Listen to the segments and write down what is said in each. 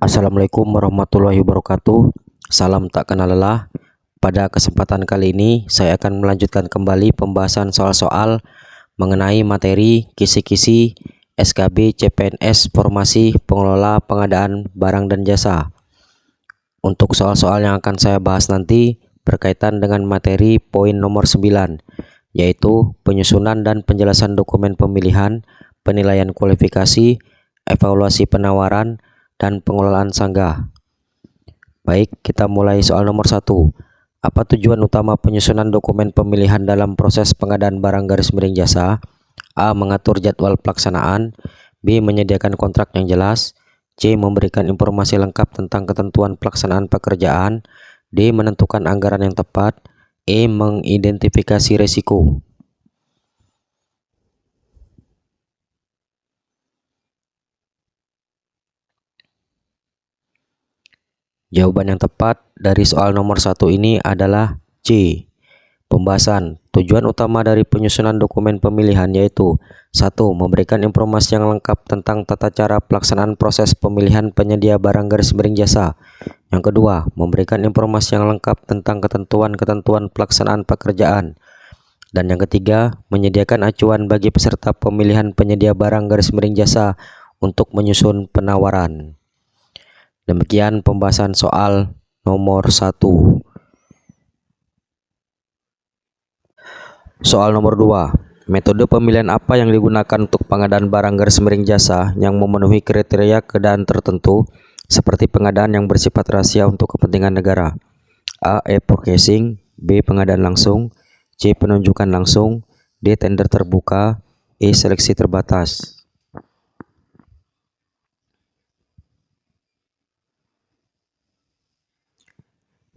Assalamualaikum warahmatullahi wabarakatuh. Salam tak kenal lelah. Pada kesempatan kali ini, saya akan melanjutkan kembali pembahasan soal-soal mengenai materi kisi-kisi SKB CPNS Formasi Pengelola Pengadaan Barang dan Jasa. Untuk soal-soal yang akan saya bahas nanti berkaitan dengan materi poin nomor 9, yaitu penyusunan dan penjelasan dokumen pemilihan, penilaian kualifikasi, evaluasi penawaran, dan pengelolaan sanggah. Baik, kita mulai soal nomor 1. Apa tujuan utama penyusunan dokumen pemilihan dalam proses pengadaan barang _jasa? A. Mengatur jadwal pelaksanaan. B. Menyediakan kontrak yang jelas. C. Memberikan informasi lengkap tentang ketentuan pelaksanaan pekerjaan. D. Menentukan anggaran yang tepat. E. Mengidentifikasi risiko. Jawaban yang tepat dari soal nomor 1 ini adalah C. Pembahasan. Tujuan utama dari penyusunan dokumen pemilihan yaitu 1. Memberikan informasi yang lengkap tentang tata cara pelaksanaan proses pemilihan penyedia barang _jasa. Yang kedua, memberikan informasi yang lengkap tentang ketentuan-ketentuan pelaksanaan pekerjaan. Dan yang ketiga, menyediakan acuan bagi peserta pemilihan penyedia barang _jasa untuk menyusun penawaran. Demikian pembahasan soal nomor 1. Soal nomor 2. Metode pemilihan apa yang digunakan untuk pengadaan barang _jasa yang memenuhi kriteria keadaan tertentu seperti pengadaan yang bersifat rahasia untuk kepentingan negara? A. E-purchasing. B. Pengadaan langsung. C. Penunjukan langsung. D. Tender terbuka. E. Seleksi terbatas.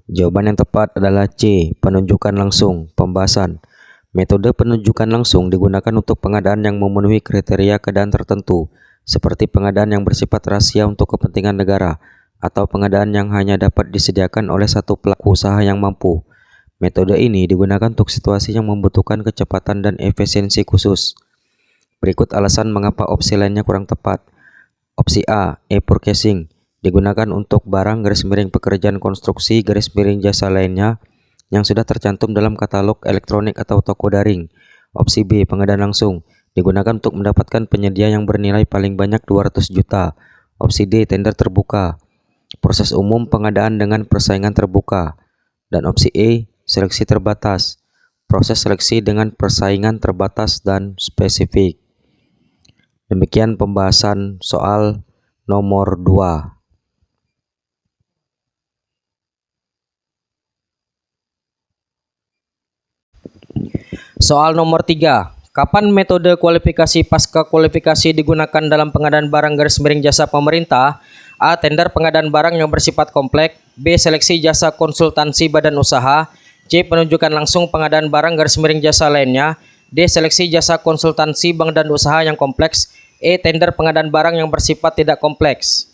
Jawaban yang tepat adalah C. Penunjukan langsung. Pembahasan. Metode penunjukan langsung digunakan untuk pengadaan yang memenuhi kriteria keadaan tertentu, seperti pengadaan yang bersifat rahasia untuk kepentingan negara, atau pengadaan yang hanya dapat disediakan oleh satu pelaku usaha yang mampu. Metode ini digunakan untuk situasi yang membutuhkan kecepatan dan efisiensi khusus. Berikut alasan mengapa opsi lainnya kurang tepat. Opsi A. E-purchasing digunakan untuk barang pekerjaan konstruksi jasa lainnya yang sudah tercantum dalam katalog elektronik atau toko daring. Opsi B. Pengadaan langsung digunakan untuk mendapatkan penyedia yang bernilai paling banyak 200 juta. Opsi D. Tender terbuka, proses umum pengadaan dengan persaingan terbuka. Dan opsi E. Seleksi terbatas, proses seleksi dengan persaingan terbatas dan spesifik. Demikian pembahasan soal nomor 2. Soal nomor 3. Kapan metode kualifikasi pasca kualifikasi digunakan dalam pengadaan barang jasa pemerintah? A. Tender pengadaan barang yang bersifat kompleks. B. Seleksi jasa konsultansi badan usaha. C. Penunjukan langsung pengadaan barang jasa lainnya. D. Seleksi jasa konsultansi bank dan usaha yang kompleks. E. Tender pengadaan barang yang bersifat tidak kompleks.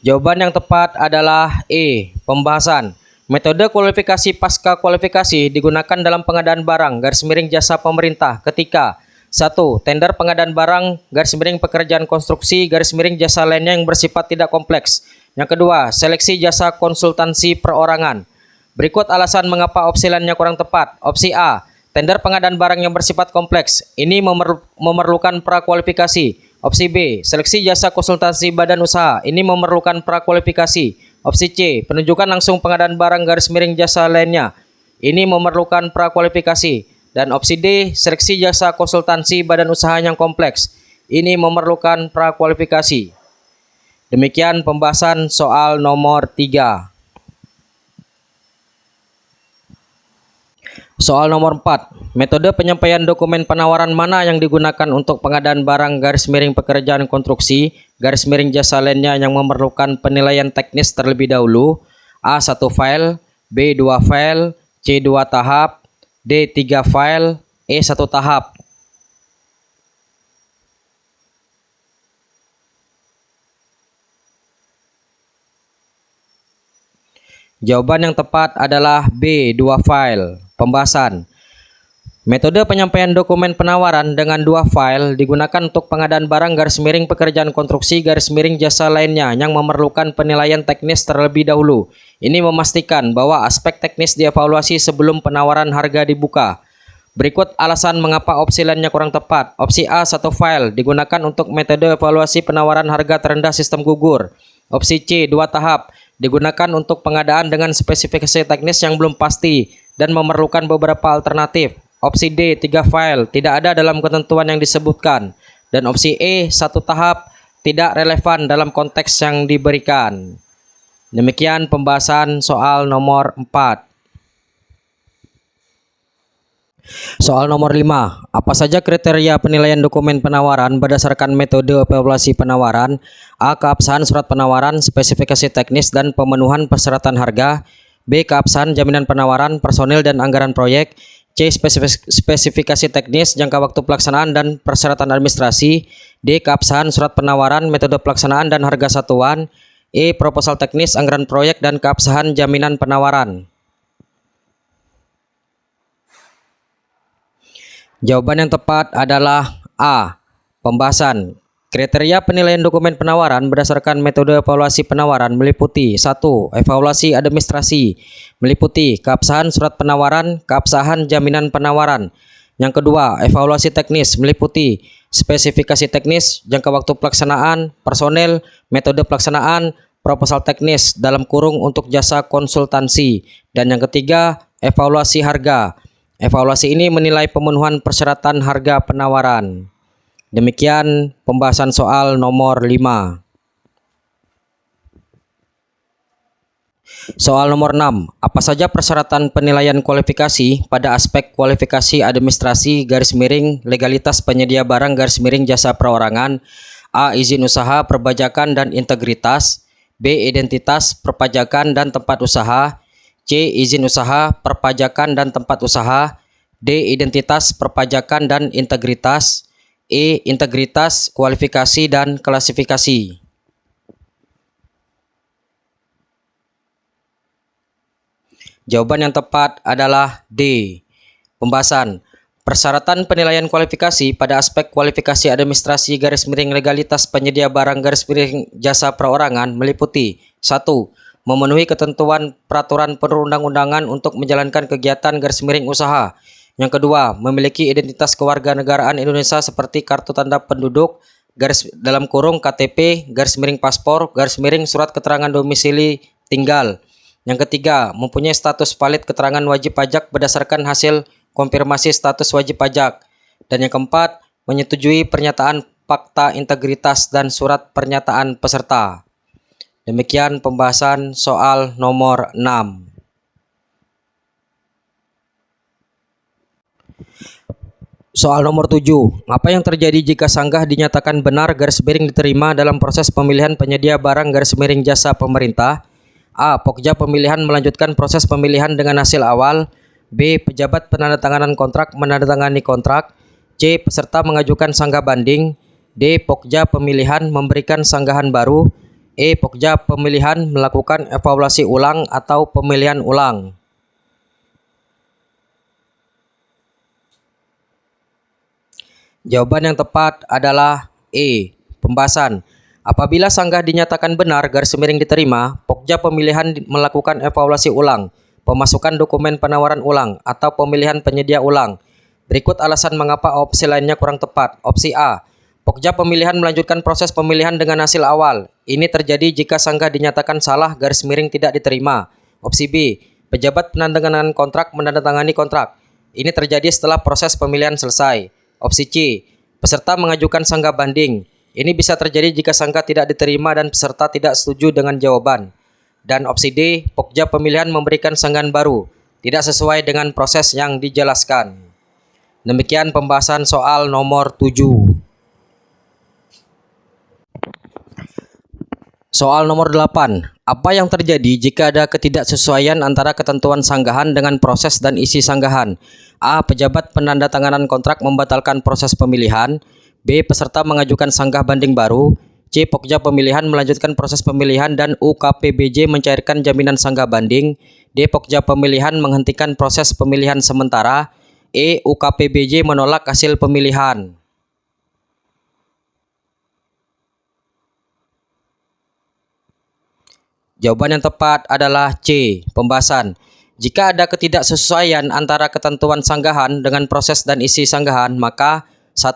Jawaban yang tepat adalah E. Pembahasan. Metode kualifikasi pasca kualifikasi digunakan dalam pengadaan barang jasa pemerintah ketika 1. Tender pengadaan barang pekerjaan konstruksi jasa lainnya yang bersifat tidak kompleks. Yang kedua, seleksi jasa konsultansi perorangan. Berikut alasan mengapa opsi lainnya kurang tepat. Opsi A. Tender pengadaan barang yang bersifat kompleks. Ini memerlukan prakualifikasi. Opsi B. Seleksi jasa konsultasi badan usaha. Ini memerlukan prakualifikasi. Opsi C. Penunjukan langsung pengadaan barang jasa lainnya. Ini memerlukan prakualifikasi. Dan opsi D. Seleksi jasa konsultansi badan usaha yang kompleks. Ini memerlukan prakualifikasi. Demikian pembahasan soal nomor 3. Soal nomor 4. Metode penyampaian dokumen penawaran mana yang digunakan untuk pengadaan barang pekerjaan konstruksi jasa lainnya yang memerlukan penilaian teknis terlebih dahulu? A. 1 file, B. 2 file, C. 2 tahap, D. 3 file, E. 1 tahap. Jawaban yang tepat adalah B. 2 file. Pembahasan. Metode penyampaian dokumen penawaran dengan dua file digunakan untuk pengadaan barang garis miring pekerjaan konstruksi garis miring jasa lainnya yang memerlukan penilaian teknis terlebih dahulu. Ini memastikan bahwa aspek teknis dievaluasi sebelum penawaran harga dibuka. Berikut alasan mengapa opsi lainnya kurang tepat. Opsi A, satu file digunakan untuk metode evaluasi penawaran harga terendah sistem gugur. Opsi C, dua tahap digunakan untuk pengadaan dengan spesifikasi teknis yang belum pasti dan memerlukan beberapa alternatif. Opsi D, 3 file, tidak ada dalam ketentuan yang disebutkan. Dan opsi E, satu tahap, tidak relevan dalam konteks yang diberikan. Demikian pembahasan soal nomor 4. Soal nomor 5. Apa saja kriteria penilaian dokumen penawaran berdasarkan metode evaluasi penawaran? A. Keabsahan surat penawaran, spesifikasi teknis, dan pemenuhan persyaratan harga. B. Keabsahan jaminan penawaran, personil, dan anggaran proyek. C. Spesifikasi teknis, jangka waktu pelaksanaan, dan persyaratan administrasi. D. Keabsahan surat penawaran, metode pelaksanaan, dan harga satuan. E. Proposal teknis, anggaran proyek, dan keabsahan jaminan penawaran. Jawaban yang tepat adalah A. Pembahasan. Kriteria penilaian dokumen penawaran berdasarkan metode evaluasi penawaran meliputi 1. Evaluasi administrasi, meliputi keabsahan surat penawaran, keabsahan jaminan penawaran. Yang kedua, evaluasi teknis, meliputi spesifikasi teknis, jangka waktu pelaksanaan, personel, metode pelaksanaan, proposal teknis dalam kurung untuk jasa konsultansi. Dan yang ketiga, evaluasi harga. Evaluasi ini menilai pemenuhan persyaratan harga penawaran. Demikian pembahasan soal nomor 5. Soal nomor 6. Apa saja persyaratan penilaian kualifikasi pada aspek kualifikasi administrasi garis miring legalitas penyedia barang garis miring jasa perorangan? A. Izin usaha, perpajakan, dan integritas. B. Identitas, perpajakan, dan tempat usaha. C. Izin usaha, perpajakan, dan tempat usaha. D. Identitas, perpajakan, dan integritas. E. Integritas, kualifikasi, dan klasifikasi. Jawaban yang tepat adalah D. Pembahasan. Persyaratan penilaian kualifikasi pada aspek kualifikasi administrasi garis miring legalitas penyedia barang garis miring jasa perorangan meliputi 1. Memenuhi ketentuan peraturan perundang-undangan untuk menjalankan kegiatan garis miring usaha. Yang kedua, memiliki identitas kewarganegaraan Indonesia seperti kartu tanda penduduk, garis dalam kurung KTP, garis miring paspor, garis miring surat keterangan domisili tinggal. Yang ketiga, mempunyai status valid keterangan wajib pajak berdasarkan hasil konfirmasi status wajib pajak. Dan yang keempat, menyetujui pernyataan fakta integritas dan surat pernyataan peserta. Demikian pembahasan soal nomor 6. Soal nomor 7. Apa yang terjadi jika sanggah dinyatakan benar garis miring diterima dalam proses pemilihan penyedia barang garis miring jasa pemerintah? A. Pokja pemilihan melanjutkan proses pemilihan dengan hasil awal. B. Pejabat penandatanganan kontrak menandatangani kontrak. C. Peserta mengajukan sanggah banding. D. Pokja pemilihan memberikan sanggahan baru. E. Pokja pemilihan melakukan evaluasi ulang atau pemilihan ulang. Jawaban yang tepat adalah E. Pembahasan. Apabila sanggah dinyatakan benar garis miring diterima, Pokja pemilihan melakukan evaluasi ulang, pemasukan dokumen penawaran ulang, atau pemilihan penyedia ulang. Berikut alasan mengapa opsi lainnya kurang tepat. Opsi A. Pokja pemilihan melanjutkan proses pemilihan dengan hasil awal. Ini terjadi jika sanggah dinyatakan salah garis miring tidak diterima. Opsi B. Pejabat penandatanganan kontrak menandatangani kontrak. Ini terjadi setelah proses pemilihan selesai. Opsi C. Peserta mengajukan sanggah banding. Ini bisa terjadi jika sanggah tidak diterima dan peserta tidak setuju dengan jawaban. Dan opsi D. Pokja pemilihan memberikan sanggahan baru, tidak sesuai dengan proses yang dijelaskan. Demikian pembahasan soal nomor 7. Soal nomor 8. Apa yang terjadi jika ada ketidaksesuaian antara ketentuan sanggahan dengan proses dan isi sanggahan? A. Pejabat penandatanganan kontrak membatalkan proses pemilihan. B. Peserta mengajukan sanggah banding baru. C. Pokja pemilihan melanjutkan proses pemilihan dan UKPBJ mencairkan jaminan sanggah banding. D. Pokja pemilihan menghentikan proses pemilihan sementara. E. UKPBJ menolak hasil pemilihan. Jawaban yang tepat adalah C. Pembahasan. Jika ada ketidaksesuaian antara ketentuan sanggahan dengan proses dan isi sanggahan, maka 1.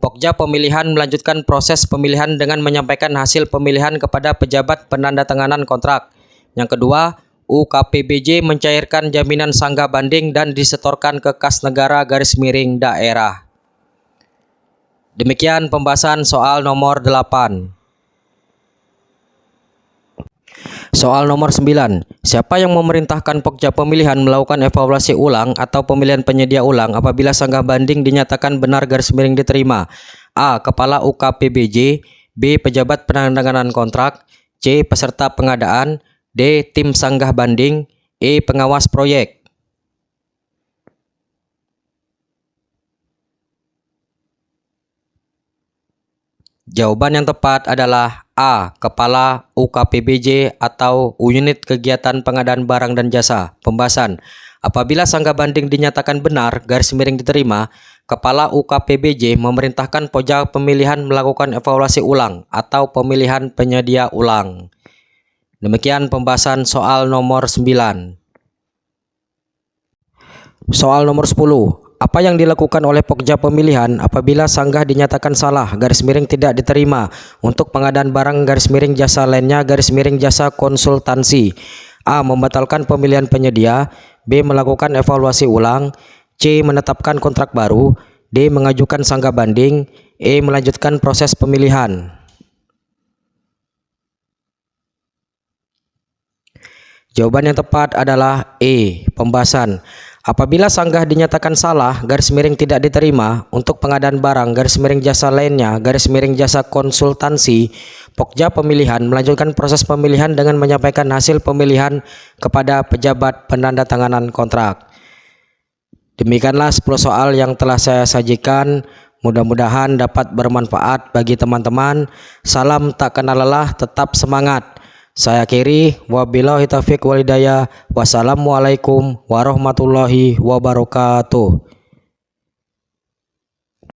Pokja pemilihan melanjutkan proses pemilihan dengan menyampaikan hasil pemilihan kepada pejabat penandatanganan kontrak. Yang kedua, UKPBJ mencairkan jaminan sanggah banding dan disetorkan ke kas negara _daerah. Demikian pembahasan soal nomor 8. Soal nomor 9. Siapa yang memerintahkan Pokja pemilihan melakukan evaluasi ulang atau pemilihan penyedia ulang apabila sanggah banding dinyatakan benar _diterima? A. Kepala UKPBJ, B. Pejabat penandatanganan kontrak, C. Peserta pengadaan, D. Tim sanggah banding, E. Pengawas proyek. Jawaban yang tepat adalah A. Kepala UKPBJ atau Unit Kegiatan Pengadaan Barang dan Jasa. Pembahasan. Apabila sanggah banding dinyatakan benar _diterima, Kepala UKPBJ memerintahkan Pokja pemilihan melakukan evaluasi ulang atau pemilihan penyedia ulang. Demikian pembahasan soal nomor 9. Soal nomor 10. Apa yang dilakukan oleh Pokja pemilihan apabila sanggah dinyatakan salah _tidak diterima untuk pengadaan barang _jasa lainnya _jasa konsultansi? A. Membatalkan pemilihan penyedia, B. Melakukan evaluasi ulang, C. Menetapkan kontrak baru, D. Mengajukan sanggah banding, E. Melanjutkan proses pemilihan. Jawaban yang tepat adalah E. Pembahasan. Apabila sanggah dinyatakan salah _tidak diterima untuk pengadaan barang _jasa lainnya _jasa konsultansi, Pokja pemilihan melanjutkan proses pemilihan dengan menyampaikan hasil pemilihan kepada pejabat penandatanganan kontrak. Demikianlah 10 soal yang telah saya sajikan. Mudah-mudahan dapat bermanfaat bagi teman-teman. Salam tak kenal lelah, tetap semangat. Saya akhiri, wabillahi taufiq wal hidayah. Wassalamualaikum warahmatullahi wabarakatuh.